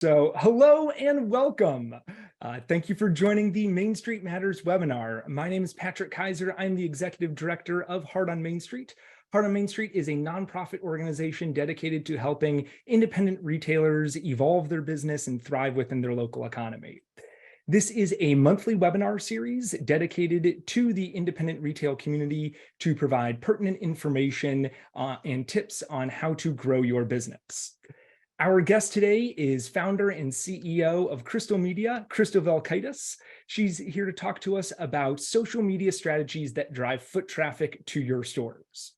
So hello and welcome. Thank you for joining the Main Street Matters webinar. My name is Patrick Kaiser. I'm the Executive Director of Heart on Main Street. Heart on Main Street is a nonprofit organization dedicated to helping independent retailers evolve their business and thrive within their local economy. This is a monthly webinar series dedicated to the independent retail community to provide pertinent information and tips on how to grow your business. Our guest today is founder and CEO of Crystal Media, Crystal Velkaitis. She's here to talk to us about social media strategies that drive foot traffic to your stores.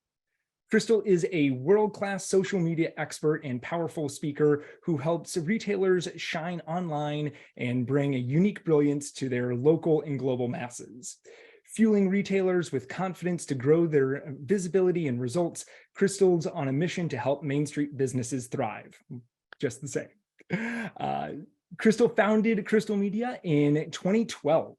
Crystal is a world-class social media expert and powerful speaker who helps retailers shine online and bring a unique brilliance to their local and global masses. Fueling retailers with confidence to grow their visibility and results, Crystal's on a mission to help Main Street businesses thrive. Just the same. Crystal founded Crystal Media in 2012,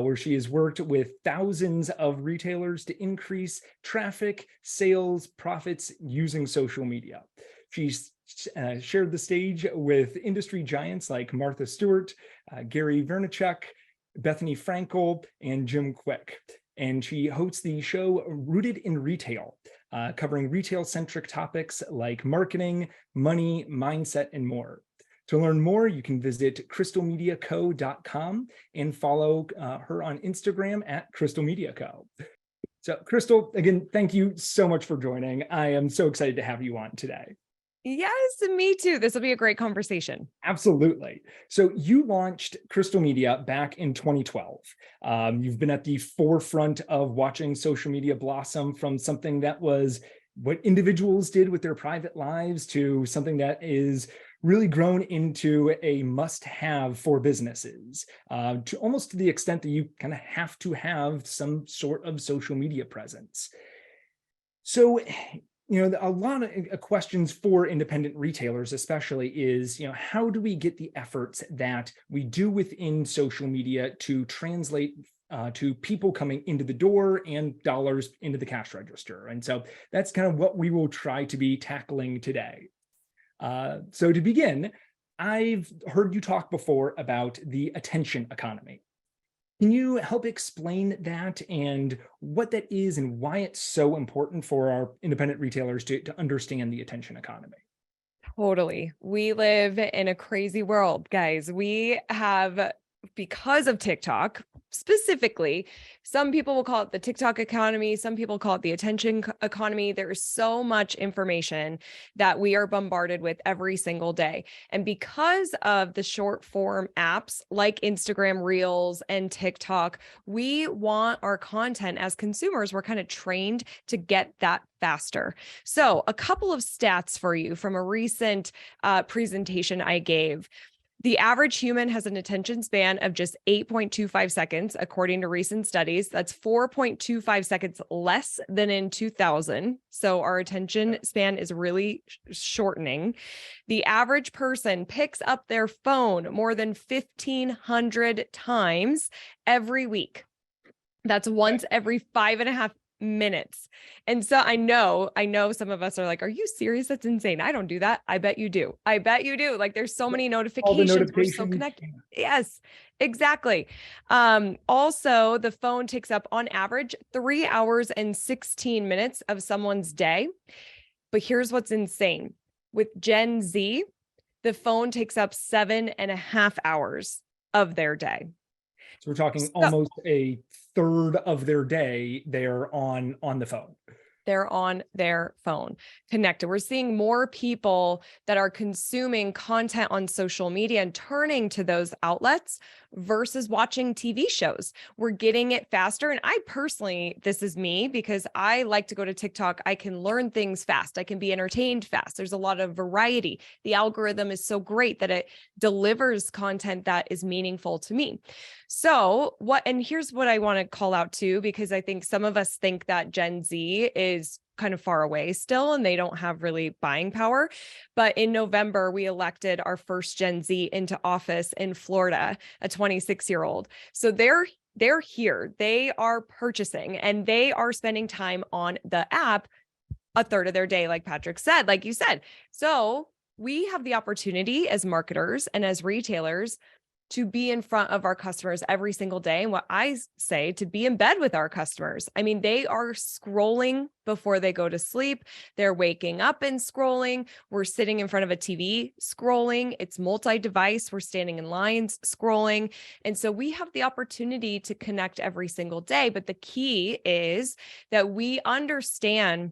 where she has worked with thousands of retailers to increase traffic, sales, profits using social media. She's shared the stage with industry giants like Martha Stewart, Gary Vaynerchuk, Bethany Frankel, and Jim Quick. And she hosts the show Rooted in Retail, covering retail-centric topics like marketing, money, mindset, and more. To learn more, you can visit crystalmediaco.com and follow her on Instagram at crystalmediaco. So Crystal, again, thank you so much for joining. I am so excited to have you on today. Yes, me too. This will be a great conversation. Absolutely. So you launched Crystal Media back in 2012. You've been at the forefront of watching social media blossom from something that was what individuals did with their private lives to something that is really grown into a must-have for businesses, to almost to the extent that you kind of have to have some sort of social media presence. So, a lot of questions for independent retailers, especially, is, how do we get the efforts that we do within social media to translate to people coming into the door and dollars into the cash register? And so that's kind of what we will try to be tackling today. So to begin, I've heard you talk before about the attention economy. Can you help explain that and what that is and why it's so important for our independent retailers to understand the attention economy? Totally. We live in a crazy world, guys. We have, because of TikTok specifically, some people will call it the TikTok economy. Some people call it the attention economy. There is so much information that we are bombarded with every single day. And because of the short form apps like Instagram Reels and TikTok, we want our content as consumers. We're kind of trained to get that faster. So a couple of stats for you from a recent presentation I gave. The average human has an attention span of just 8.25 seconds, according to recent studies. That's 4.25 seconds less than in 2000. So our attention span is really shortening. The average person picks up their phone more than 1,500 times every week. That's once every 5.5 minutes. And so I know some of us are like, are you serious? That's insane. I don't do that. I bet you do. I bet you do. Like, there's so many notifications. We're so connected. Yes, exactly. Also, the phone takes up on average 3 hours and 16 minutes of someone's day. But here's what's insane. With Gen Z, the phone takes up 7.5 hours of their day. So we're talking almost a third of their day they're on the phone. They're on their phone connected. We're seeing more people that are consuming content on social media and turning to those outlets versus watching TV shows. We're getting it faster. And I personally, this is me, because I like to go to TikTok. I can learn things fast. I can be entertained fast. There's a lot of variety. The algorithm is so great that it delivers content that is meaningful to me. So and here's what I want to call out too, because I think some of us think that Gen Z is kind of far away still and they don't have really buying power. But in November, we elected our first Gen Z into office in Florida, a 26-year-old. So they're here, they are purchasing, and they are spending time on the app a third of their day, like Patrick said, like you said. So we have the opportunity as marketers and as retailers to be in front of our customers every single day. And what I say, to be in bed with our customers. I mean, they are scrolling before they go to sleep. They're waking up and scrolling. We're sitting in front of a TV scrolling. It's multi-device. We're standing in lines scrolling. And so we have the opportunity to connect every single day. But the key is that we understand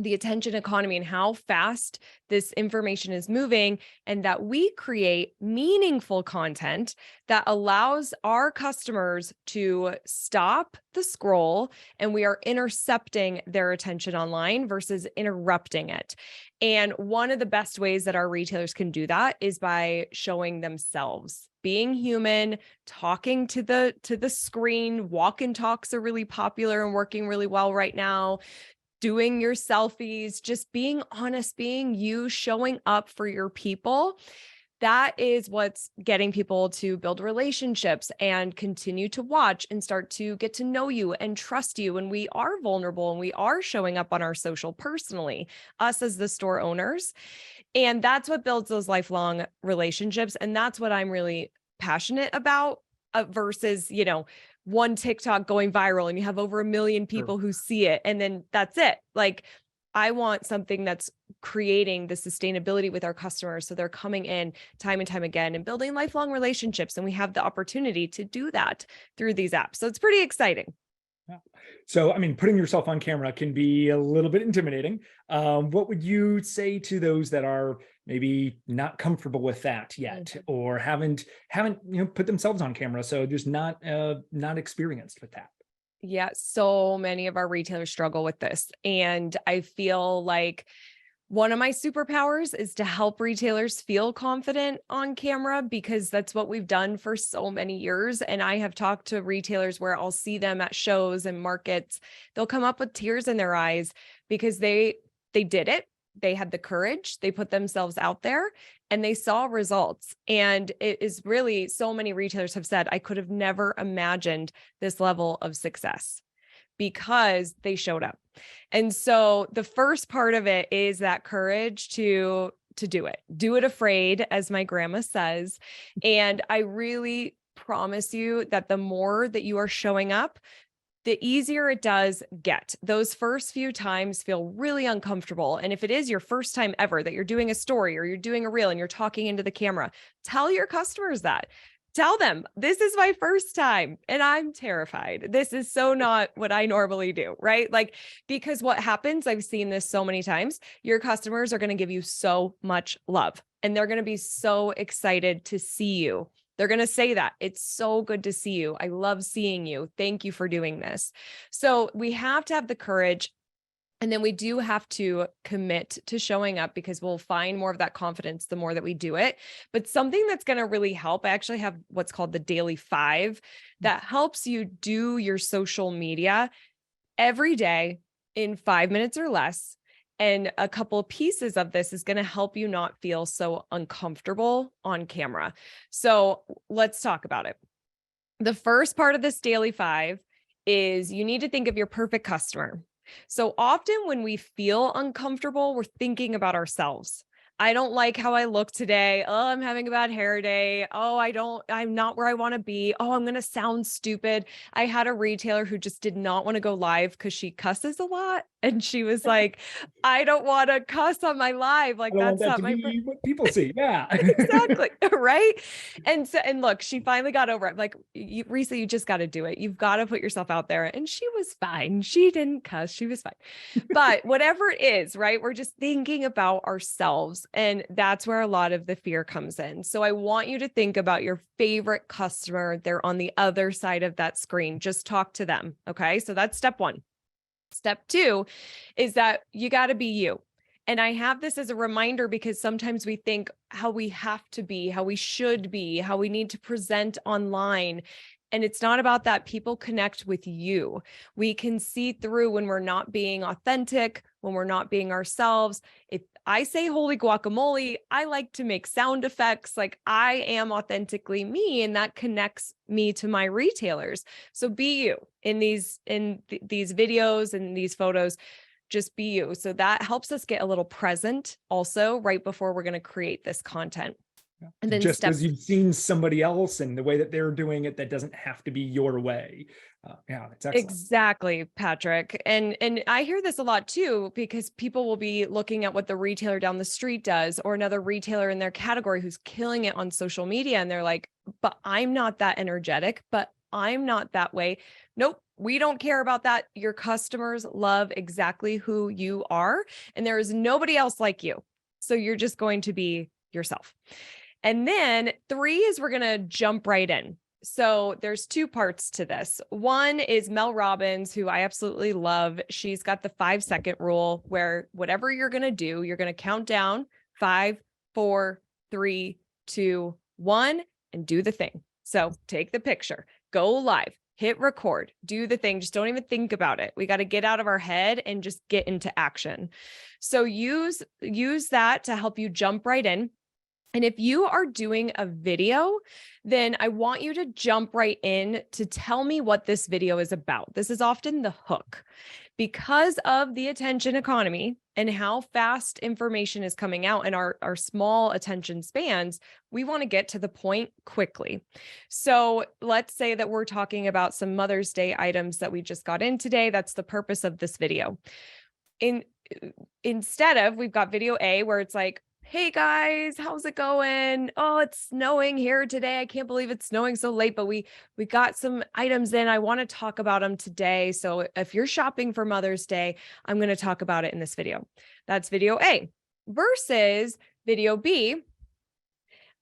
the attention economy and how fast this information is moving, and that we create meaningful content that allows our customers to stop the scroll, and we are intercepting their attention online versus interrupting it. And one of the best ways that our retailers can do that is by showing themselves, being human, talking to the screen. Walk and talks are really popular and working really well right now. Doing your selfies, just being honest, being you, showing up for your people. That is what's getting people to build relationships and continue to watch and start to get to know you and trust you. And we are vulnerable and we are showing up on our social personally, us as the store owners. And that's what builds those lifelong relationships. And that's what I'm really passionate about versus, one TikTok going viral and you have over 1 million people who see it, and then that's it. Like, I want something that's creating the sustainability with our customers. So they're coming in time and time again and building lifelong relationships. And we have the opportunity to do that through these apps. So it's pretty exciting. Yeah. So, I mean, putting yourself on camera can be a little bit intimidating. What would you say to those that are maybe not comfortable with that yet, or haven't put themselves on camera, so just not experienced with that? Yeah, so many of our retailers struggle with this, and I feel like one of my superpowers is to help retailers feel confident on camera, because that's what we've done for so many years. And I have talked to retailers where I'll see them at shows and markets. They'll come up with tears in their eyes because they did it. They had the courage, they put themselves out there, and they saw results. And it is really, so many retailers have said, I could have never imagined this level of success because they showed up. And so the first part of it is that courage to do it afraid, as my grandma says. And I really promise you that the more that you are showing up, the easier it does get. Those first few times feel really uncomfortable. And if it is your first time ever that you're doing a story or you're doing a reel and you're talking into the camera, tell your customers that. Tell them, this is my first time and I'm terrified. This is so not what I normally do, right? Like, because what happens, I've seen this so many times, your customers are going to give you so much love and they're going to be so excited to see you. They're going to say that it's so good to see you. I love seeing you. Thank you for doing this. So we have to have the courage. And then we do have to commit to showing up, because we'll find more of that confidence the more that we do it. But something that's going to really help, I actually have what's called the Daily 5 that helps you do your social media every day in 5 minutes or less. And a couple of pieces of this is going to help you not feel so uncomfortable on camera. So let's talk about it. The first part of this Daily 5 is you need to think of your perfect customer. So often when we feel uncomfortable, we're thinking about ourselves. I don't like how I look today. Oh, I'm having a bad hair day. Oh, I'm not where I want to be. Oh, I'm going to sound stupid. I had a retailer who just did not want to go live because she cusses a lot. And she was like, I don't want to cuss on my live. Like, I don't want that's that not to my be what people see. Yeah. exactly. Right. And look, she finally got over it. Like, Risa, you just got to do it. You've got to put yourself out there. And she was fine. She didn't cuss. She was fine. But whatever it is, right? We're just thinking about ourselves. And that's where a lot of the fear comes in. So I want you to think about your favorite customer. They're on the other side of that screen. Just talk to them. Okay. So that's step one. Step two is that you got to be you. And I have this as a reminder because sometimes we think how we have to be, how we should be, how we need to present online. And it's not about that. People connect with you. We can see through when we're not being authentic, when we're not being ourselves. If I say holy guacamole, I like to make sound effects. Like, I am authentically me, and that connects me to my retailers. So be you in these videos and these photos. just be you. So that helps us get a little present also right before we're going to create this content. Yeah. And then just because you've seen somebody else and the way that they're doing it, that doesn't have to be your way. Yeah, it's excellent. Exactly, Patrick. And I hear this a lot too, because people will be looking at what the retailer down the street does or another retailer in their category who's killing it on social media. And they're like, but I'm not that energetic, but I'm not that way. Nope. We don't care about that. Your customers love exactly who you are, and there is nobody else like you. So you're just going to be yourself. And then 3 is we're going to jump right in. So there's 2 parts to this. One is Mel Robbins, who I absolutely love. She's got the 5-second rule where whatever you're going to do, you're going to count down 5, 4, 3, 2, 1, and do the thing. So take the picture, go live, hit record, do the thing. Just don't even think about it. We got to get out of our head and just get into action. So use that to help you jump right in. And if you are doing a video, then I want you to jump right in to tell me what this video is about. This is often the hook. Because of the attention economy and how fast information is coming out and our small attention spans, we want to get to the point quickly. So let's say that we're talking about some Mother's Day items that we just got in today. That's the purpose of this video. Instead of, we've got video A where it's like, hey guys, how's it going? Oh, it's snowing here today. I can't believe it's snowing so late, but we got some items in. I want to talk about them today. So if you're shopping for Mother's Day, I'm going to talk about it in this video. That's video A versus video B.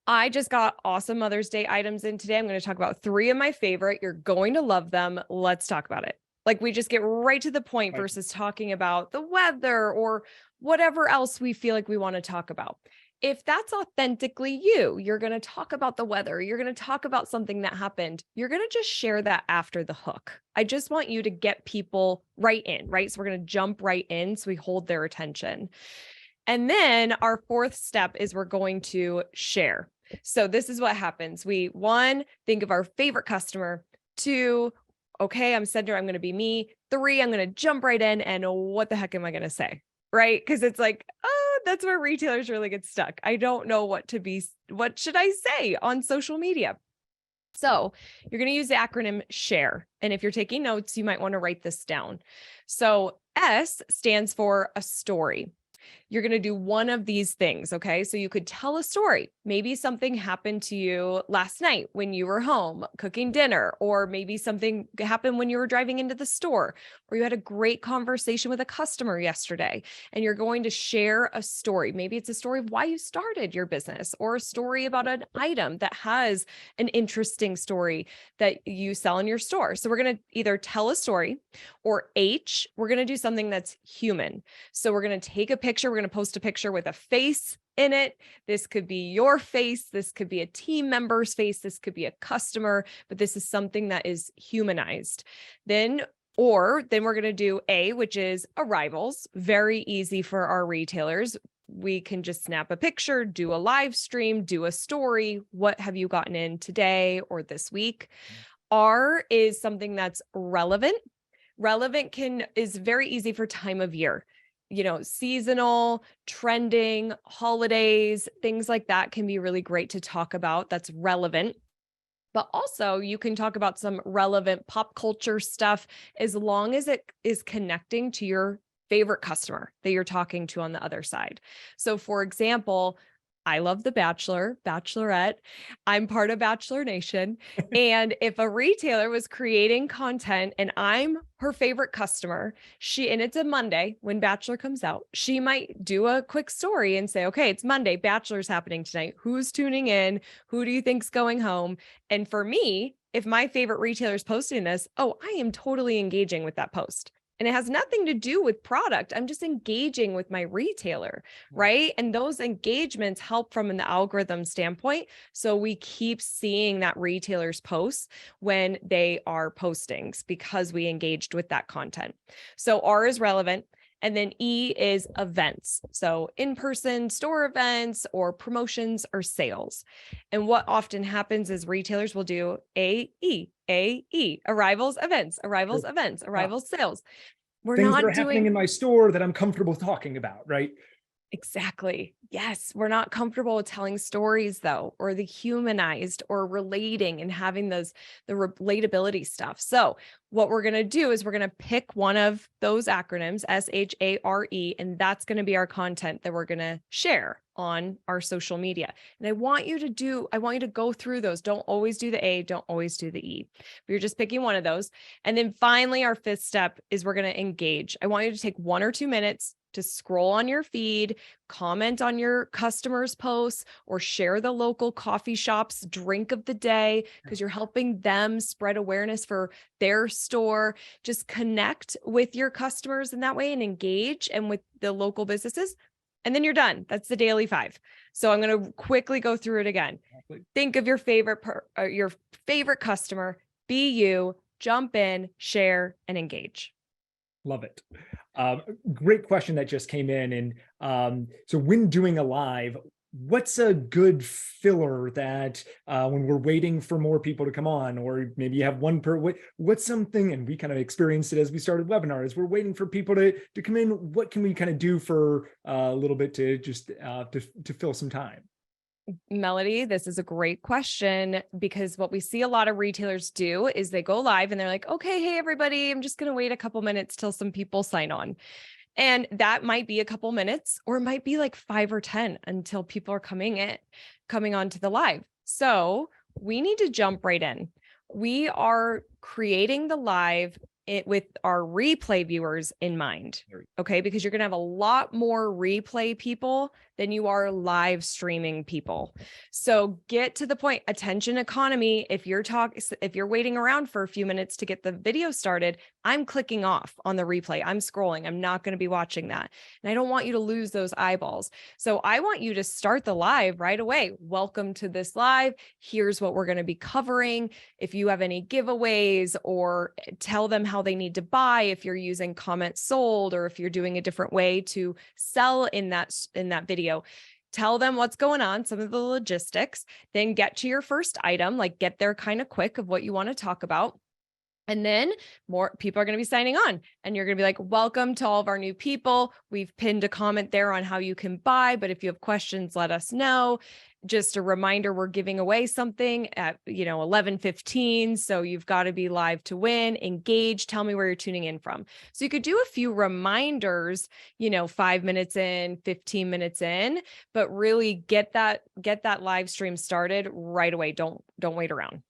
I just got awesome Mother's Day items in today. I'm going to talk about 3 of my favorite. You're going to love them. Let's talk about it. Like we just get right to the point versus talking about the weather or whatever else we feel like we want to talk about. If that's authentically you, you're going to talk about the weather. You're going to talk about something that happened. You're going to just share that after the hook. I just want you to get people right in, right? So we're going to jump right in so we hold their attention. And then our 4th step is we're going to share. So this is what happens. 1, think of our favorite customer. 2, okay, I'm Sender, I'm going to be me. 3, I'm going to jump right in. And what the heck am I going to say? Right? Because it's like, oh, that's where retailers really get stuck. I don't know what should I say on social media? So you're going to use the acronym SHARE. And if you're taking notes, you might want to write this down. So S stands for a story. You're going to do one of these things. Okay. So you could tell a story. Maybe something happened to you last night when you were home cooking dinner, or maybe something happened when you were driving into the store, or you had a great conversation with a customer yesterday, and you're going to share a story. Maybe it's a story of why you started your business, or a story about an item that has an interesting story that you sell in your store. So we're going to either tell a story, or H, we're going to do something that's human. So we're going to take a picture. We're going to post a picture with a face in it. This could be your face. This could be a team member's face. This could be a customer, but this is something that is humanized. Then we're going to do A, which is arrivals. Very easy for our retailers. We can just snap a picture, do a live stream, do a story. What have you gotten in today or this week? R is something that's relevant. Relevant is very easy for time of year. Seasonal, trending, holidays, things like that can be really great to talk about. That's relevant. But also you can talk about some relevant pop culture stuff as long as it is connecting to your favorite customer that you're talking to on the other side. So for example, I love The Bachelor, Bachelorette. I'm part of Bachelor Nation. And if a retailer was creating content and I'm her favorite customer, and it's a Monday when Bachelor comes out, she might do a quick story and say, okay, it's Monday, Bachelor's happening tonight. Who's tuning in? Who do you think's going home? And for me, if my favorite retailer is posting this, oh, I am totally engaging with that post. And it has nothing to do with product. I'm just engaging with my retailer, right? And those engagements help from an algorithm standpoint. So we keep seeing that retailers post when they are postings because we engaged with that content. So R is relevant. And then E is events. So in-person store events or promotions or sales. And what often happens is retailers will do AE, arrivals, events, arrivals, events, arrivals, sales. We're things that not are happening doing in my store that I'm comfortable talking about, right? exactly. Yes. We're not comfortable with telling stories though, or the humanized or relating and having the relatability stuff. So what we're going to do is we're going to pick one of those acronyms, SHARE, and that's going to be our content that we're going to share on our social media. And I want you to go through those. Don't always do the A, don't always do the E. But you're just picking one of those. And then finally, our fifth step is we're going to engage. I want you to take 1 or 2 minutes to scroll on your feed, comment on your customers' posts, or share the local coffee shop's drink of the day because you're helping them spread awareness for their store. Just connect with your customers in that way and engage and with the local businesses. And then you're done. That's the daily 5. So I'm going to quickly go through it again. Think of your favorite customer, be you, jump in, share, and engage. Love it. Great question that just came in. And so when doing a live, what's a good filler that when we're waiting for more people to come on, or maybe you have one per, what's something, and we kind of experienced it as we started webinars, we're waiting for people to come in. What can we kind of do for a little bit to just to fill some time? Melody, this is a great question because what we see a lot of retailers do is they go live and they're like, okay, hey, everybody, I'm just going to wait a couple minutes till some people sign on. And that might be a couple minutes, or it might be like 5 or 10 until people are coming onto the live. So we need to jump right in. We are creating the live with our replay viewers in mind. Okay. Because you're going to have a lot more replay people than you are live streaming people. So get to the point, attention economy. If you're waiting around for a few minutes to get the video started, I'm clicking off on the replay. I'm scrolling. I'm not going to be watching that. And I don't want you to lose those eyeballs. So I want you to start the live right away. Welcome to this live. Here's what we're going to be covering. If you have any giveaways, or tell them how they need to buy, if you're using comment sold, or if you're doing a different way to sell in that video, tell them what's going on, some of the logistics, then get to your first item, like get there kind of quick of what you want to talk about. And then more people are going to be signing on, and you're going to be like, welcome to all of our new people. We've pinned a comment there on how you can buy, but if you have questions, let us know. Just a reminder, we're giving away something at 11:15. So you've got to be live to win. Engage, tell me where you're tuning in from. So you could do a few reminders, 5 minutes in, 15 minutes in, but really get that live stream started right away. Don't wait around.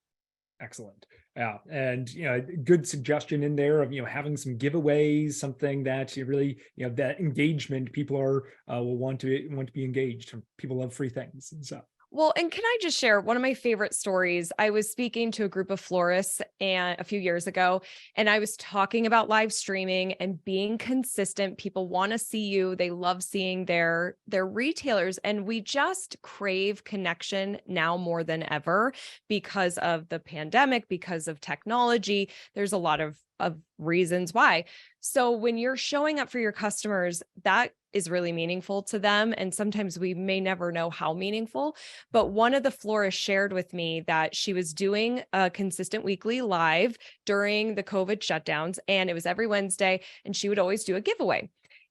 Excellent. Yeah. And, good suggestion in there of, having some giveaways, something that you really, that engagement, people will want to be engaged. People love free things. And so. Well, and can I just share one of my favorite stories? I was speaking to a group of florists a few years ago, and I was talking about live streaming and being consistent. People want to see you. They love seeing their retailers, and we just crave connection now more than ever because of the pandemic, because of technology. There's a lot of reasons why. So when you're showing up for your customers, that is really meaningful to them. And sometimes we may never know how meaningful, but one of the florists shared with me that she was doing a consistent weekly live during the COVID shutdowns, and it was every Wednesday, and she would always do a giveaway.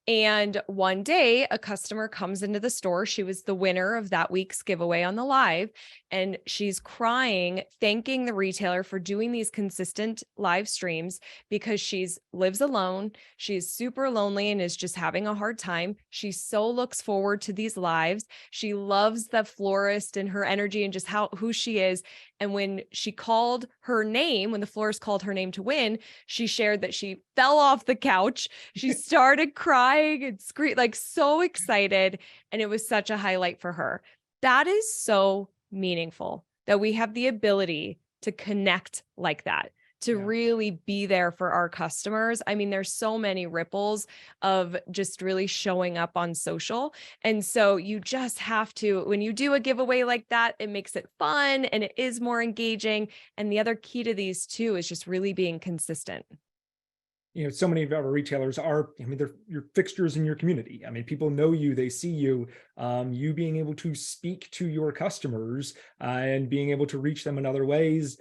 And one day a customer comes into the store. She was the winner of that week's giveaway on the live, and she's crying, thanking the retailer for doing these consistent live streams because lives alone. She's super lonely and is just having a hard time. She so looks forward to these lives. She loves the florist and her energy and just who she is. And when she called her name, when the florist called her name to win, she shared that she fell off the couch. She started crying and screamed, like so excited. And it was such a highlight for her. That is so meaningful that we have the ability to connect like that, to really be there for our customers. I mean, there's so many ripples of just really showing up on social. And so you just have to, when you do a giveaway like that, it makes it fun and it is more engaging. And the other key to these too is just really being consistent. so many of our retailers are, they're your fixtures in your community. People know you, they see you. You being able to speak to your customers and being able to reach them in other ways,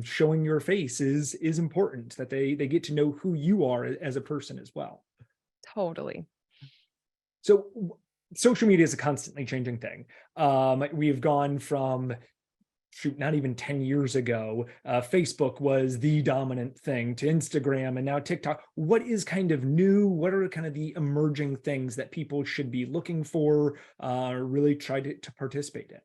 showing your face is important, that they get to know who you are as a person as well. Totally. So social media is a constantly changing thing. We've gone from, not even 10 years ago, Facebook was the dominant thing, to Instagram, and now TikTok. What is kind of new? What are kind of the emerging things that people should be looking for, really try to participate in?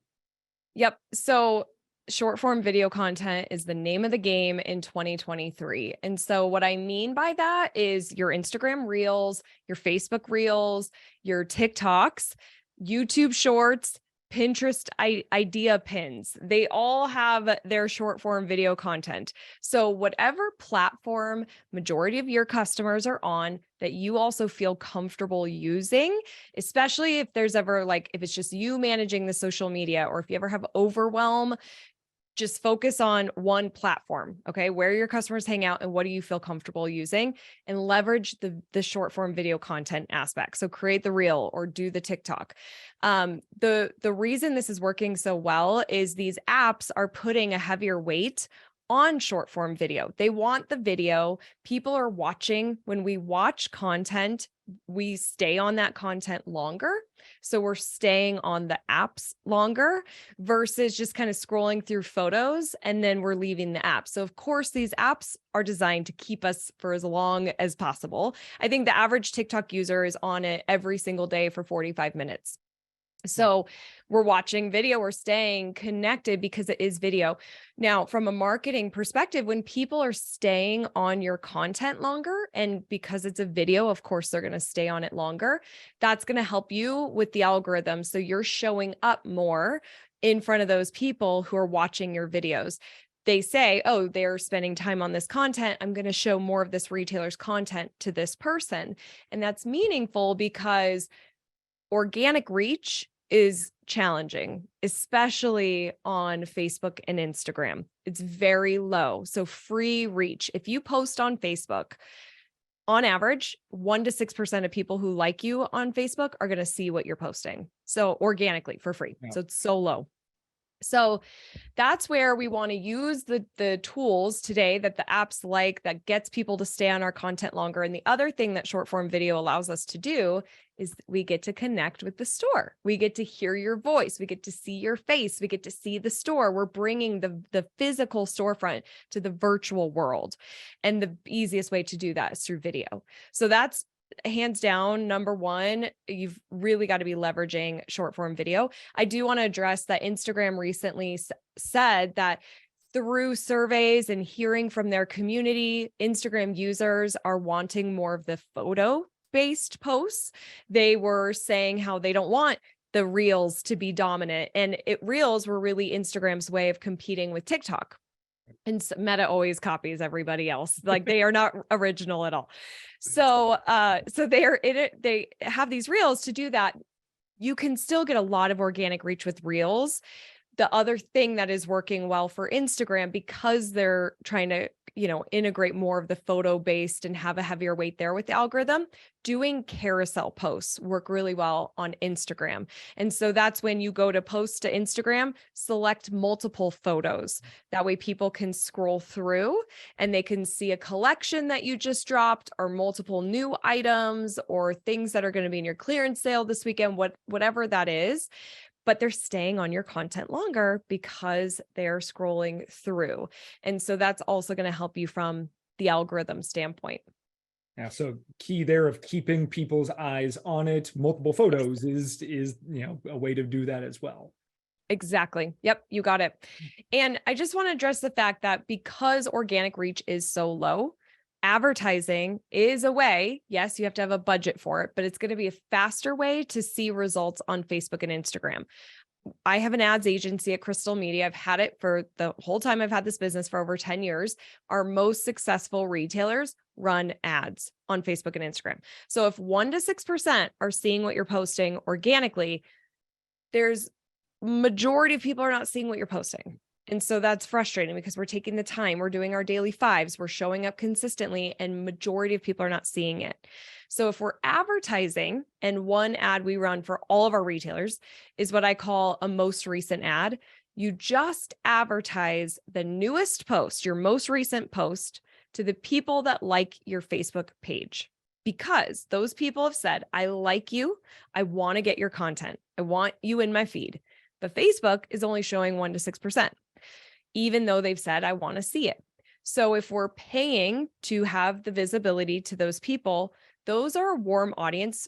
Yep. So short form video content is the name of the game in 2023. And so what I mean by that is your Instagram reels, your Facebook reels, your TikToks, YouTube shorts, Pinterest idea pins. They all have their short form video content. So whatever platform majority of your customers are on that you also feel comfortable using, especially if there's ever if it's just you managing the social media, or if you ever have overwhelm, just focus on one platform, okay? Where your customers hang out and what do you feel comfortable using, and leverage the short form video content aspect. So create the reel or do the TikTok. The reason this is working so well is these apps are putting a heavier weight on short form video. They want the video. People are watching. When we watch content, we stay on that content longer. So we're staying on the apps longer versus just kind of scrolling through photos and then we're leaving the app. So of course, these apps are designed to keep us for as long as possible. I think the average TikTok user is on it every single day for 45 minutes. So we're watching video, we're staying connected because it is video. Now, from a marketing perspective, when people are staying on your content longer, and because it's a video, of course, they're going to stay on it longer, that's going to help you with the algorithm. So you're showing up more in front of those people who are watching your videos. They say, oh, they're spending time on this content, I'm going to show more of this retailer's content to this person. And that's meaningful because organic reach is challenging, especially on Facebook and Instagram. It's very low. So free reach. If you post on Facebook, on average, 1 to 6% of people who like you on Facebook are going to see what you're posting. So organically for free. Yeah. So it's so low. So that's where we want to use the tools today that the apps that gets people to stay on our content longer. And the other thing that short form video allows us to do is we get to connect with the store. We get to hear your voice. We get to see your face. We get to see the store. We're bringing the physical storefront to the virtual world. And the easiest way to do that is through video. So that's hands down, number one. You've really got to be leveraging short form video. I do want to address that Instagram recently said that through surveys and hearing from their community, Instagram users are wanting more of the photo-based posts. They were saying how they don't want the reels to be dominant, and reels were really Instagram's way of competing with TikTok. And Meta always copies everybody else. They are not original at all. So they are in it. They have these reels to do that. You can still get a lot of organic reach with reels. The other thing that is working well for Instagram, because they're trying to, integrate more of the photo based and have a heavier weight there with the algorithm, doing carousel posts work really well on Instagram. And so that's when you go to post to Instagram, select multiple photos. That way people can scroll through and they can see a collection that you just dropped, or multiple new items, or things that are going to be in your clearance sale this weekend, whatever that is. But they're staying on your content longer because they're scrolling through. And so that's also going to help you from the algorithm standpoint. Yeah, so key there of keeping people's eyes on it. Multiple photos is a way to do that as well. Exactly. Yep, you got it. And I just want to address the fact that because organic reach is so low, advertising is a way. Yes, you have to have a budget for it, but it's going to be a faster way to see results on Facebook and Instagram. I have an ads agency at Crystal Media. I've had it for the whole time I've had this business, for over 10 years. Our most successful retailers run ads on Facebook and Instagram. So if 1 to 6% are seeing what you're posting organically, there's majority of people are not seeing what you're posting. And so that's frustrating because we're taking the time, we're doing our daily fives, we're showing up consistently, and majority of people are not seeing it. So if we're advertising, and one ad we run for all of our retailers is what I call a most recent ad. You just advertise the newest post, your most recent post, to the people that like your Facebook page, because those people have said, I like you. I want to get your content. I want you in my feed. But Facebook is only showing 1 to 6%, even though they've said, I want to see it. So if we're paying to have the visibility to those people, those are a warm audience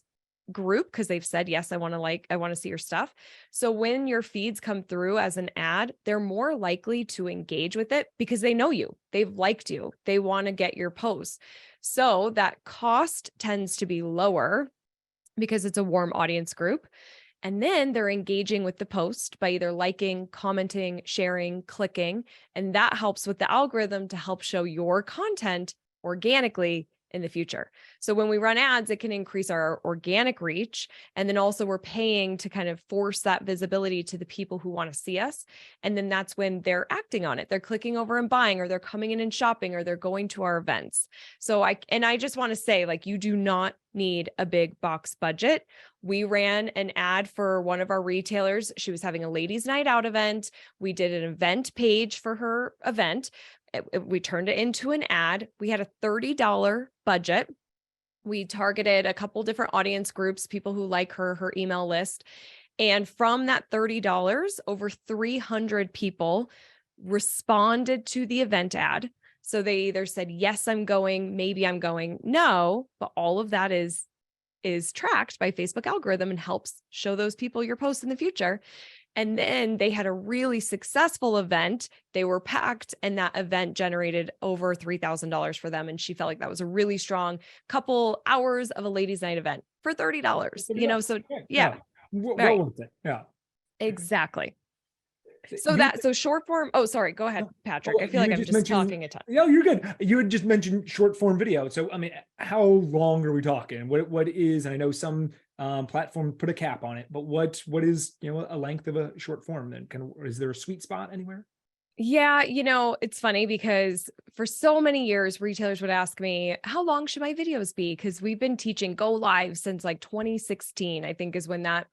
group because they've said, yes, I want to see your stuff. So when your feeds come through as an ad, they're more likely to engage with it because they know you, they've liked you, they want to get your posts. So that cost tends to be lower because it's a warm audience group. And then they're engaging with the post by either liking, commenting, sharing, clicking. And that helps with the algorithm to help show your content organically in the future. So when we run ads, it can increase our organic reach. And then also we're paying to kind of force that visibility to the people who want to see us. And then that's when they're acting on it. They're clicking over and buying, or they're coming in and shopping, or they're going to our events. So I just want to say, like, you do not need a big box budget. We ran an ad for one of our retailers. She was having a ladies' night out event. We did an event page for her event. We turned it into an ad. We had a $30 budget. We targeted a couple different audience groups, people who like her email list. And from that $30, over 300 people responded to the event ad. So they either said, yes, I'm going, maybe I'm going, no, but all of that is tracked by Facebook algorithm and helps show those people your posts in the future. And then they had a really successful event. They were packed, and that event generated over $3,000 for them. And she felt like that was a really strong couple hours of a ladies' night event for $30, so yeah. Well worth it. Yeah. Exactly. So short form. Oh, sorry. Go ahead, Patrick. I feel like I'm just talking a ton. No, you're good. You had just mentioned short form video. So, I mean, how long are we talking? What is, and I know some platform put a cap on it, but what is, a length of a short form? Then is there a sweet spot anywhere? Yeah, it's funny because for so many years, retailers would ask me, how long should my videos be? Because we've been teaching go live since like 2016, I think is when that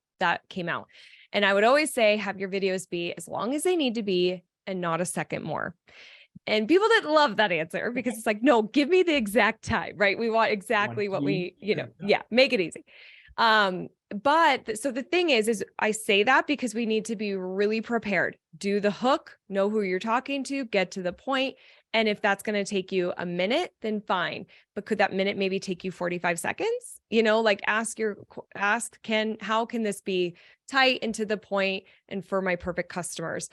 came out. And I would always say, have your videos be as long as they need to be and not a second more. And people didn't love that answer because it's like, no, give me the exact time, right? We want exactly what we, make it easy. But so the thing is I say that because we need to be really prepared. Do the hook, know who you're talking to, get to the point. And if that's going to take you a minute, then fine. But could that minute maybe take you 45 seconds? Like how can this be tight and to the point and for my perfect customers?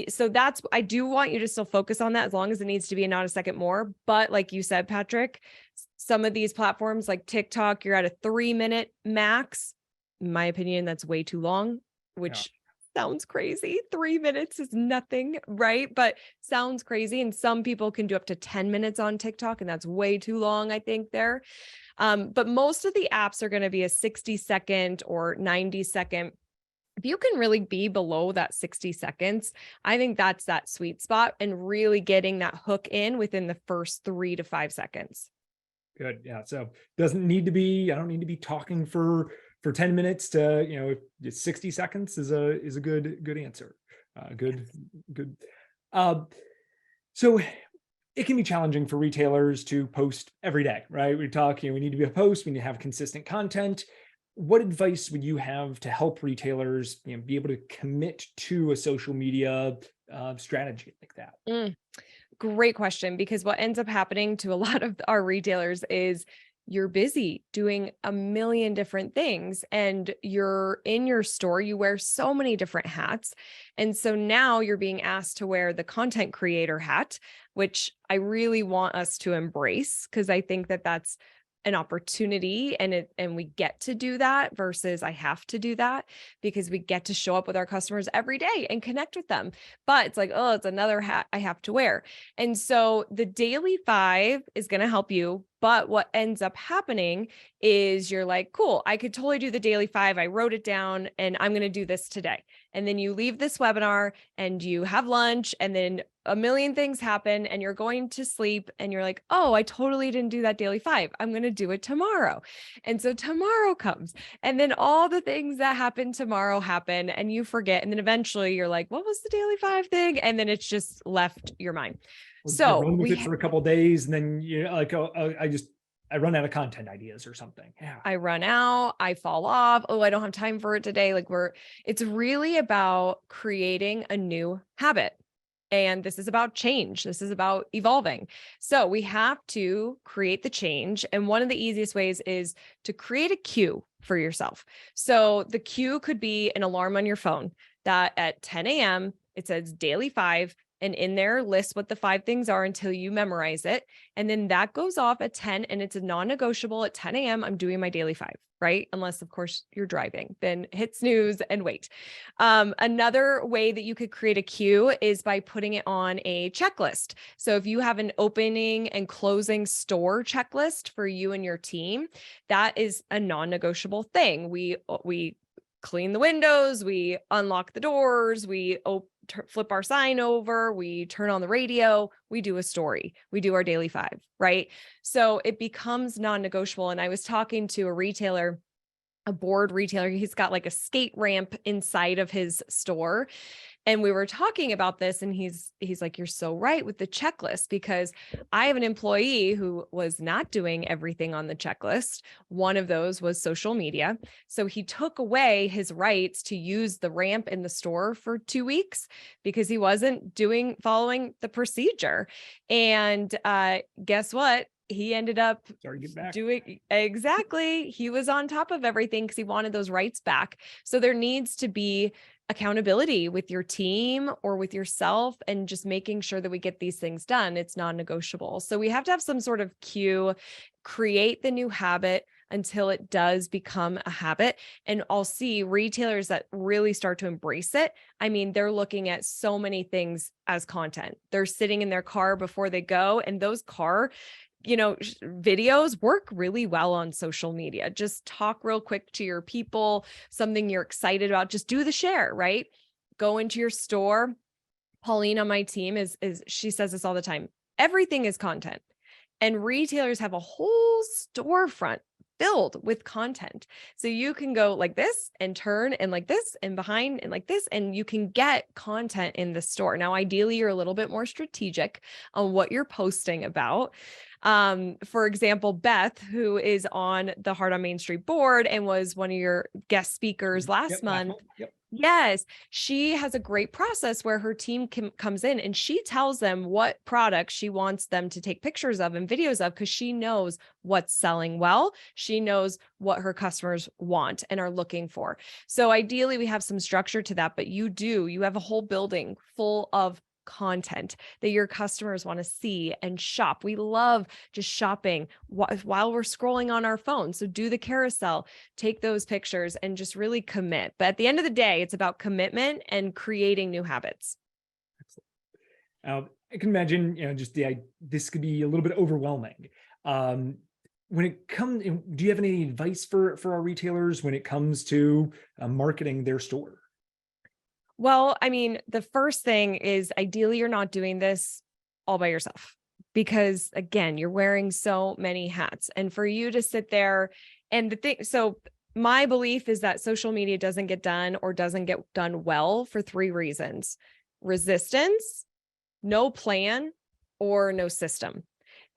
So I do want you to still focus on that as long as it needs to be and not a second more. But like you said, Patrick, some of these platforms like TikTok, you're at a 3-minute max. In my opinion, that's way too long, which sounds crazy. 3 minutes is nothing, right? But sounds crazy. And some people can do up to 10 minutes on TikTok, and that's way too long, I think, there. But most of the apps are going to be a 60-second or 90-second. If you can really be below that 60 seconds, I think that's that sweet spot and really getting that hook in within the first 3 to 5 seconds. Good. Yeah. So I don't need to be talking for 10 minutes to, 60 seconds is a good answer. Good. So it can be challenging for retailers to post every day, right? We talk, we need to be a post, we need to have consistent content. What advice would you have to help retailers, be able to commit to a social media strategy like that? Great question, because what ends up happening to a lot of our retailers is you're busy doing a million different things and you're in your store, you wear so many different hats. And so now you're being asked to wear the content creator hat, which I really want us to embrace because I think that that's an opportunity and we get to do that versus I have to do that, because we get to show up with our customers every day and connect with them. But it's like, oh, it's another hat I have to wear. And so the daily 5 is going to help you But what ends up happening is you're like, cool, I could totally do the daily 5. I wrote it down and I'm going to do this today. And then you leave this webinar and you have lunch and then a million things happen and you're going to sleep and you're like, oh, I totally didn't do that daily 5. I'm going to do it tomorrow. And so tomorrow comes and then all the things that happen tomorrow happen and you forget. And then eventually you're like, what was the daily 5 thing? And then it's just left your mind. So run with it for a couple of days and then you're like, oh, I run out of content ideas or something. Yeah. I run out, I fall off. Oh, I don't have time for it today. It's really about creating a new habit. And this is about change. This is about evolving. So we have to create the change. And one of the easiest ways is to create a cue for yourself. So the cue could be an alarm on your phone that at 10 a.m., it says daily 5. And in there list what the 5 things are until you memorize it. And then that goes off at 10 and it's a non-negotiable at 10 a.m. I'm doing my daily 5, right? Unless of course you're driving, then hit snooze and wait. Another way that you could create a cue is by putting it on a checklist. So if you have an opening and closing store checklist for you and your team, that is a non-negotiable thing. We clean the windows, we unlock the doors, we flip our sign over, we turn on the radio, we do a story, we do our daily 5, right? So it becomes non-negotiable. And I was talking to a board retailer, he's got like a skate ramp inside of his store. And we were talking about this and he's like, you're so right with the checklist, because I have an employee who was not doing everything on the checklist. One of those was social media. So he took away his rights to use the ramp in the store for 2 weeks because he wasn't following the procedure. And guess what? He ended up doing exactly. He was on top of everything because he wanted those rights back. So there needs to be accountability with your team or with yourself and just making sure that we get these things done. It's non-negotiable. So we have to have some sort of cue, create the new habit until it does become a habit. And I'll see retailers that really start to embrace it. I mean, they're looking at so many things as content. They're sitting in their car before they go, and those videos work really well on social media. Just talk real quick to your people, something you're excited about, just do the share, right? Go into your store. Pauline on my team she says this all the time. Everything is content, and retailers have a whole storefront filled with content. So you can go like this and turn and like this and behind and like this, and you can get content in the store. Now, ideally, you're a little bit more strategic on what you're posting about. For example, Beth, who is on the Heart on Main Street board and was one of your guest speakers last month. Yep. Yes, she has a great process where her team comes in and she tells them what products she wants them to take pictures of and videos of, because she knows what's selling well. She knows what her customers want and are looking for. So ideally, we have some structure to that, but you have a whole building full of content that your customers want to see and shop. We love just shopping while we're scrolling on our phone. So do the carousel, take those pictures and just really commit. But at the end of the day, it's about commitment and creating new habits. Excellent. I can imagine, this could be a little bit overwhelming. When it comes, do you have any advice for our retailers when it comes to marketing their store? Well, I mean, the first thing is ideally you're not doing this all by yourself, because again, you're wearing so many hats. And for you to sit there so my belief is that social media doesn't get done well for 3 reasons: resistance, no plan, or no system.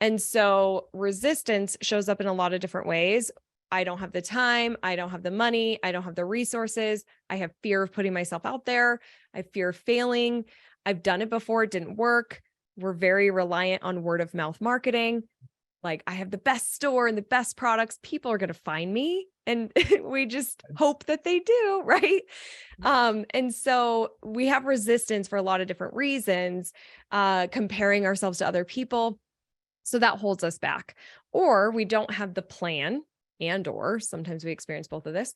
And so resistance shows up in a lot of different ways. I don't have the time. I don't have the money. I don't have the resources. I have fear of putting myself out there. I fear failing. I've done it before. It didn't work. We're very reliant on word of mouth marketing. Like, I have the best store and the best products. People are going to find me. And we just hope that they do. Right. And so we have resistance for a lot of different reasons, comparing ourselves to other people. So that holds us back. Or we don't have the plan, or sometimes we experience both of this.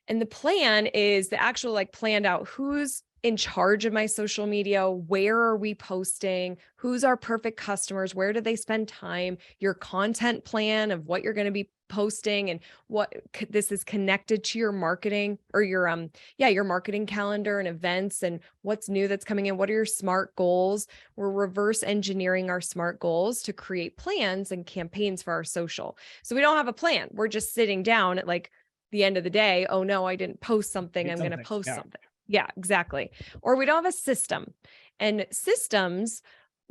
And the plan is the actual planned out who's in charge of my social media? Where are we posting? Who's our perfect customers? Where do they spend time? Your content plan of what you're going to be posting and what this is connected to your marketing or your marketing calendar and events and what's new that's coming in. What are your SMART goals? We're reverse engineering our SMART goals to create plans and campaigns for our social. So we don't have a plan. We're just sitting down at like the end of the day. Oh no, I didn't post something. I'm going to post something. Yeah, exactly. Or we don't have a system, and systems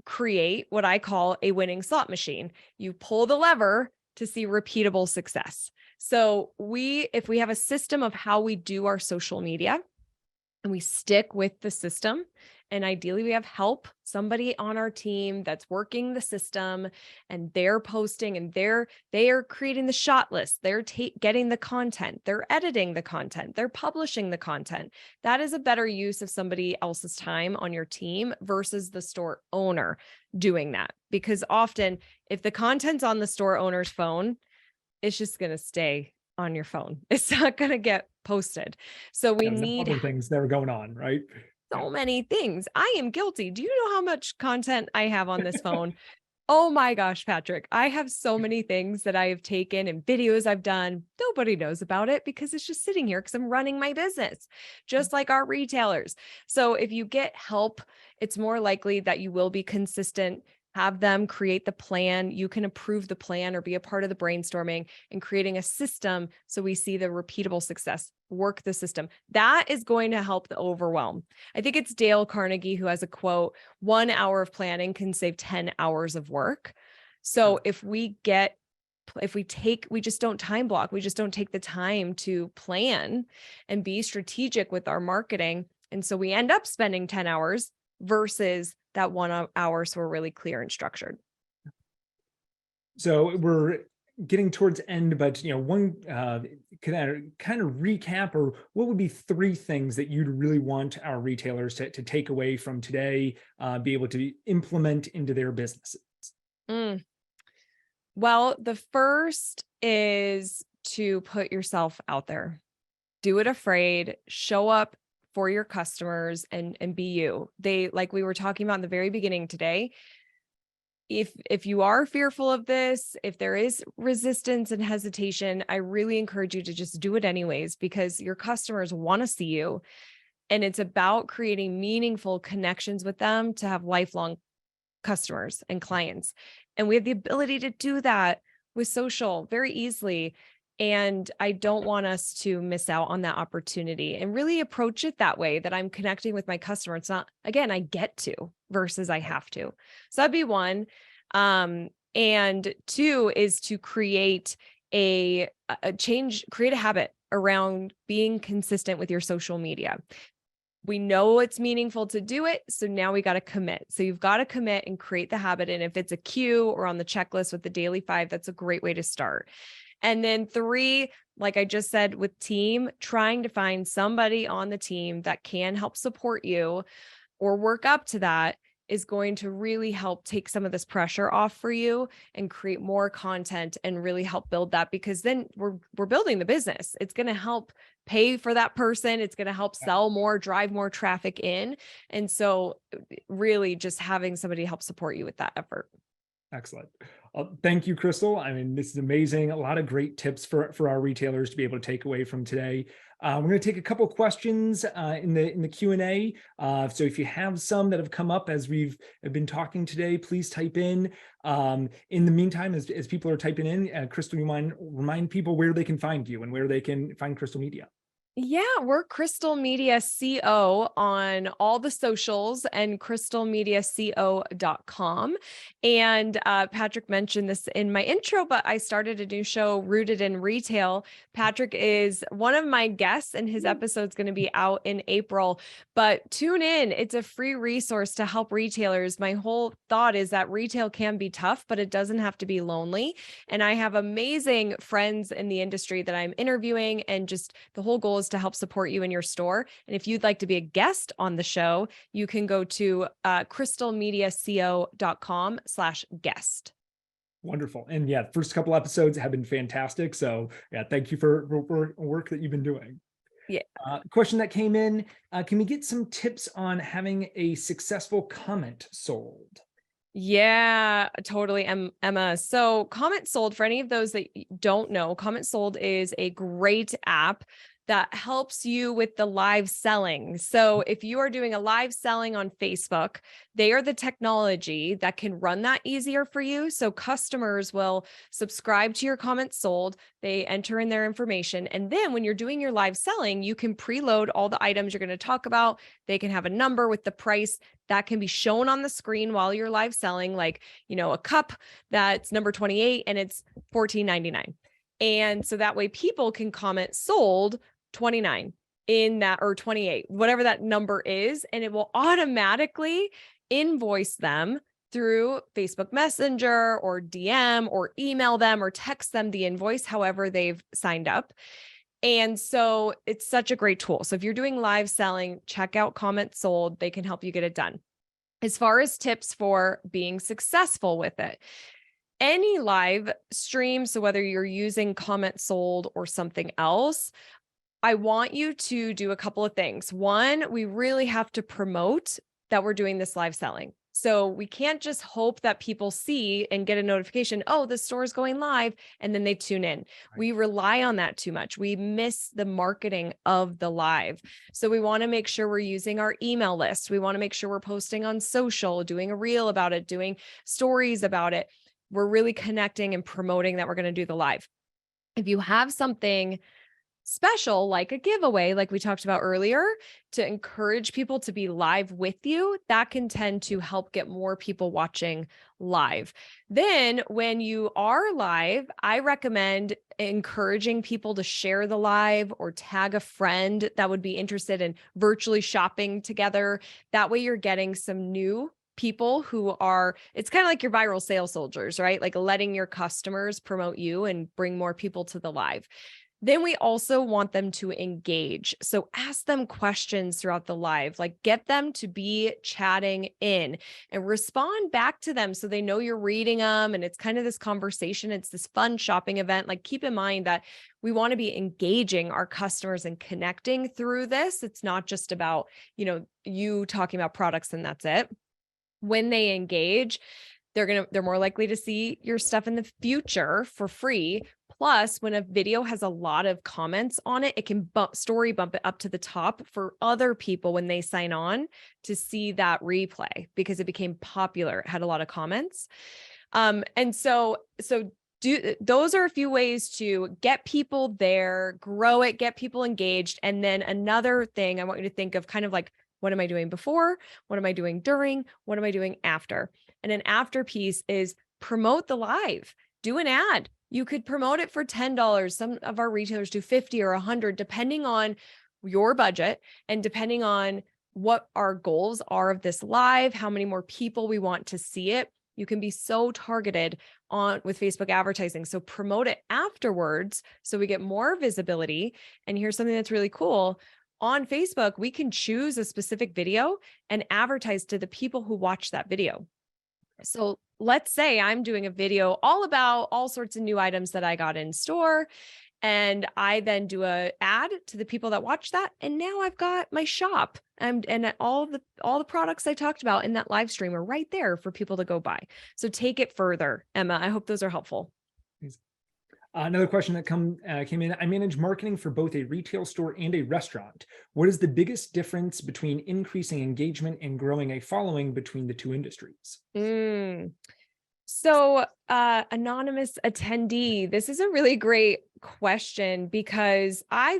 create what I call a winning slot machine. You pull the lever to see repeatable success. So if we have a system of how we do our social media and we stick with the system, and ideally we have help, somebody on our team that's working the system and they're posting and they are creating the shot list, they're getting the content, they're editing the content, they're publishing the content. That is a better use of somebody else's time on your team versus the store owner doing that. Because often if the content's on the store owner's phone, it's just going to stay on your phone. It's not going to get posted. So we need other things that are going on, right? So many things. I am guilty. Do you know how much content I have on this phone? Oh my gosh, Patrick, I have so many things that I have taken and videos I've done. Nobody knows about it because it's just sitting here because I'm running my business, just like our retailers. So if you get help, it's more likely that you will be consistent. Have them create the plan. You can approve the plan or be a part of the brainstorming and creating a system so we see the repeatable success. Work the system. That is going to help the overwhelm. I think it's Dale Carnegie who has a quote, 1 hour of planning can save 10 hours of work. So if we just don't time block, we just don't take the time to plan and be strategic with our marketing. And so we end up spending 10 hours versus that 1 hour. So we're really clear and structured. So we're getting towards end, but one kind of recap, or what would be 3 things that you'd really want our retailers to take away from today, be able to implement into their businesses? Well, the first is to put yourself out there. Do it afraid, show up for your customers and be you. Like we were talking about in the very beginning today, if you are fearful of this, if there is resistance and hesitation, I really encourage you to just do it anyways, because your customers want to see you. And it's about creating meaningful connections with them to have lifelong customers and clients. And we have the ability to do that with social very easily. And I don't want us to miss out on that opportunity and really approach it that way, that I'm connecting with my customer. It's not, again, I get to versus I have to. So that'd be one. And 2 is to create a habit around being consistent with your social media. We know it's meaningful to do it. So now we got to commit. So you've got to commit and create the habit. And if it's a queue or on the checklist with the daily 5, that's a great way to start. And then 3, like I just said, with team, trying to find somebody on the team that can help support you or work up to that is going to really help take some of this pressure off for you and create more content and really help build that, because then we're building the business. It's going to help pay for that person. It's going to help sell more, drive more traffic in. And so really just having somebody help support you with that effort. Excellent. Thank you, Crystal. I mean, this is amazing. A lot of great tips for our retailers to be able to take away from today. We're going to take a couple questions in the Q&A. So if you have some that have come up as we've been talking today, please type in. In the meantime, as people are typing in, Crystal, you mind remind people where they can find you and where they can find Crystal Media? Yeah, we're Crystal Media CO on all the socials and crystalmediaco.com. And Patrick mentioned this in my intro, but I started a new show, Rooted in Retail. Patrick is one of my guests, and his episode's going to be out in April. But tune in. It's a free resource to help retailers. My whole thought is that retail can be tough, but it doesn't have to be lonely. And I have amazing friends in the industry that I'm interviewing, and just the whole goal is to help support you in your store. And if you'd like to be a guest on the show, you can go to crystalmediaco.com/guest. Wonderful. And first couple episodes have been fantastic. So thank you for work that you've been doing. Yeah. Question that came in, can we get some tips on having a successful comment sold? Yeah, totally, Emma. So, Comment Sold, for any of those that don't know, Comment Sold is a great app that helps you with the live selling. So, if you are doing a live selling on Facebook, they are the technology that can run that easier for you. So, customers will subscribe to your Comment Sold, they enter in their information, and then when you're doing your live selling, you can preload all the items you're going to talk about. They can have a number with the price that can be shown on the screen while you're live selling, like, a cup that's number 28 and it's $14.99. And so that way people can comment sold 29 in that, or 28, whatever that number is, and it will automatically invoice them through Facebook Messenger or DM or email them or text them the invoice, however they've signed up. And so it's such a great tool. So if you're doing live selling, check out Comment Sold. They can help you get it done. As far as tips for being successful with it, any live stream, so whether you're using Comment Sold or something else, I want you to do a couple of things. One, we really have to promote that we're doing this live selling. So we can't just hope that people see and get a notification, oh, the store is going live, and then they tune in. Right. We rely on that too much. We miss the marketing of the live. So we want to make sure we're using our email list. We want to make sure we're posting on social, doing a reel about it, doing stories about it. We're really connecting and promoting that we're going to do the live. If you have something special, like a giveaway, like we talked about earlier, to encourage people to be live with you, that can tend to help get more people watching live. Then when you are live, I recommend encouraging people to share the live or tag a friend that would be interested in virtually shopping together. That way you're getting some new people who are, it's kind of like your viral sales soldiers, right? Like letting your customers promote you and bring more people to the live. Then we also want them to engage. So ask them questions throughout the live, like get them to be chatting in and respond back to them so they know you're reading them. And it's kind of this conversation. It's this fun shopping event. Like keep in mind that we want to be engaging our customers and connecting through this. It's not just about, you talking about products and that's it. When they engage, they're more likely to see your stuff in the future for free. Plus, when a video has a lot of comments on it, it can bump it up to the top for other people when they sign on to see that replay because it became popular. It had a lot of comments. And so those are a few ways to get people there, grow it, get people engaged. And then another thing I want you to think of, kind of like, what am I doing before? What am I doing during? What am I doing after? And an after piece is promote the live. Do an ad. You could promote it for $10. Some of our retailers do 50 or 100, depending on your budget and depending on what our goals are of this live, how many more people we want to see it. You can be so targeted with Facebook advertising. So promote it afterwards so we get more visibility. And here's something that's really cool. On Facebook, we can choose a specific video and advertise to the people who watch that video. So let's say I'm doing a video all about all sorts of new items that I got in store. And I then do an ad to the people that watch that. And now I've got my shop and all the products I talked about in that live stream are right there for people to go buy. So take it further, Emma. I hope those are helpful. Another question that came in. I manage marketing for both a retail store and a restaurant. What is the biggest difference between increasing engagement and growing a following between the two industries? So, anonymous attendee, this is a really great question because I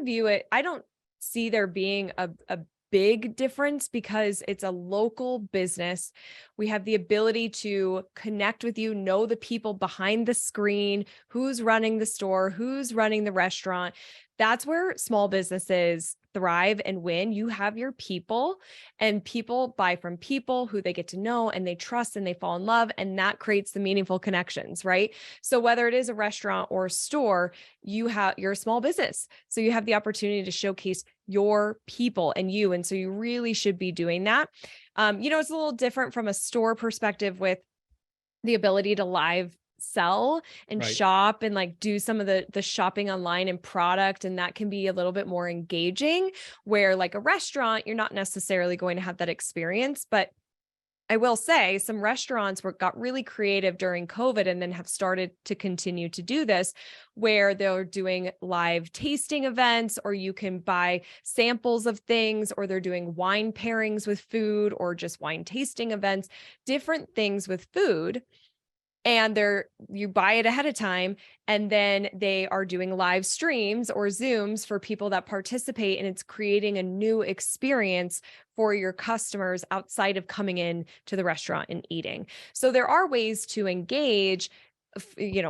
don't see there being a big difference because it's a local business. We have the ability to connect with you, know the people behind the screen, who's running the store, who's running the restaurant. That's where small businesses thrive and win. You have your people, and people buy from people who they get to know and they trust and they fall in love, and that creates the meaningful connections, right? So whether it is a restaurant or a store, you're a small business. So you have the opportunity to showcase your people and you. And so you really should be doing that. It's a little different from a store perspective with the ability to live sell and Right. shop and like do some of the shopping online and product, and that can be a little bit more engaging, where like a restaurant, you're not necessarily going to have that experience. But I will say some restaurants got really creative during COVID and then have started to continue to do this, where they're doing live tasting events, or you can buy samples of things, or they're doing wine pairings with food, or just wine tasting events, different things with food. And you buy it ahead of time, and then they are doing live streams or Zooms for people that participate, and it's creating a new experience for your customers outside of coming in to the restaurant and eating. So there are ways to engage.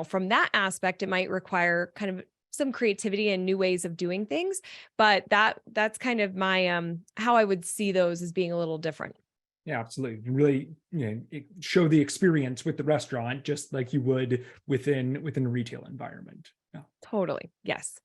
From that aspect, it might require kind of some creativity and new ways of doing things, but that's kind of my how I would see those as being a little different. Yeah, absolutely. Really, show the experience with the restaurant, just like you would within a retail environment. Yeah. Totally. Yes.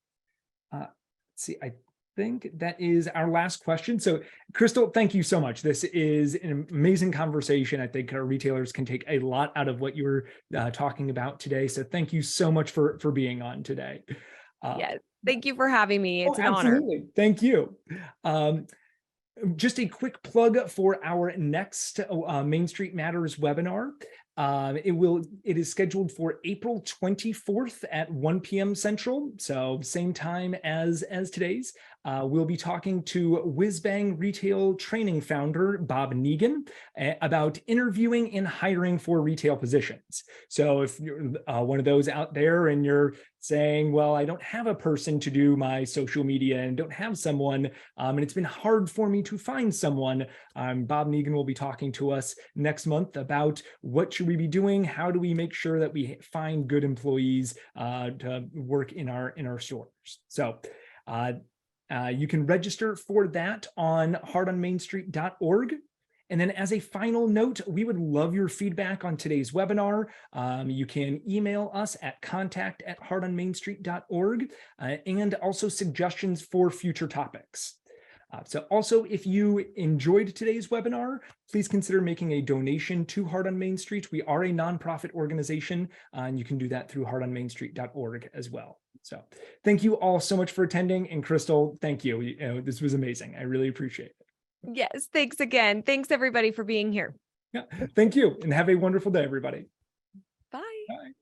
Let's see, I think that is our last question. So, Crystal, thank you so much. This is an amazing conversation. I think our retailers can take a lot out of what you were talking about today. So, thank you so much for being on today. Yes. Thank you for having me. It's an honor. Absolutely. Thank you. Just a quick plug for our next Main Street Matters webinar. It is scheduled for April 24th at 1 p.m. Central, so same time as today's. We'll be talking to Whizbang Retail Training founder Bob Negan about interviewing and hiring for retail positions. So if you're one of those out there and you're saying, well, I don't have a person to do my social media and don't have someone, and it's been hard for me to find someone, Bob Negan will be talking to us next month about what should we be doing, how do we make sure that we find good employees to work in our stores. So you can register for that on hardonmainstreet.org. And then as a final note, we would love your feedback on today's webinar. You can email us at contact@hardonmainstreet.org and also suggestions for future topics. So also, if you enjoyed today's webinar, please consider making a donation to Hard on Main Street. We are a nonprofit organization, and you can do that through hardonmainstreet.org as well. So thank you all so much for attending. And Crystal, thank you. This was amazing. I really appreciate it. Yes. Thanks again. Thanks everybody for being here. Yeah, thank you. And have a wonderful day, everybody. Bye. Bye.